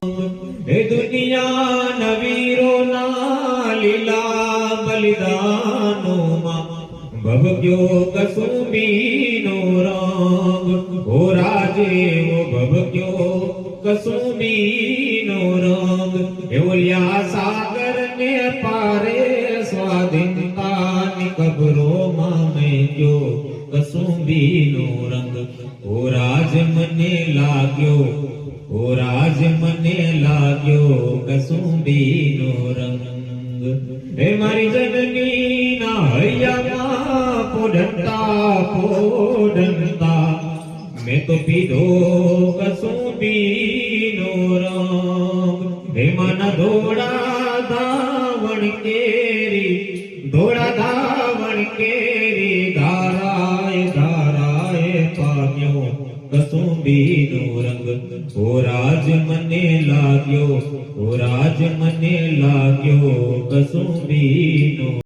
હે દુનિયા નવીરોના લીલા બલિદાનોમાં ભભક્યો કસુંબીનો રંગ, હો રાજેવો ભભક્યો કસુંબીનો રંગ. હે ઓલિયા સાગરને પારે સ્વાધીનતાની કબરોમાં મેક્યો કસુંબીનો રંગ. ઓ રાજ મને લાગ્યો, ઓ રાજ મને લાગ્યો કસુંબીનો રંગ. હે મારી જનનીના હૈયામાં પોઢંતા પોઢંતા મેં તો પીધો કસુંબીનો રંગ. હે માના ધોળા ધાવણ કેરી, ધોળા ધાવણ કેરી ધારાએ ધારાએ પામ્યો કસુંબીનો રંગ. ઓ રાજ મને લાગ્યો, ઓ રાજ મને લાગ્યો કસુંબીનો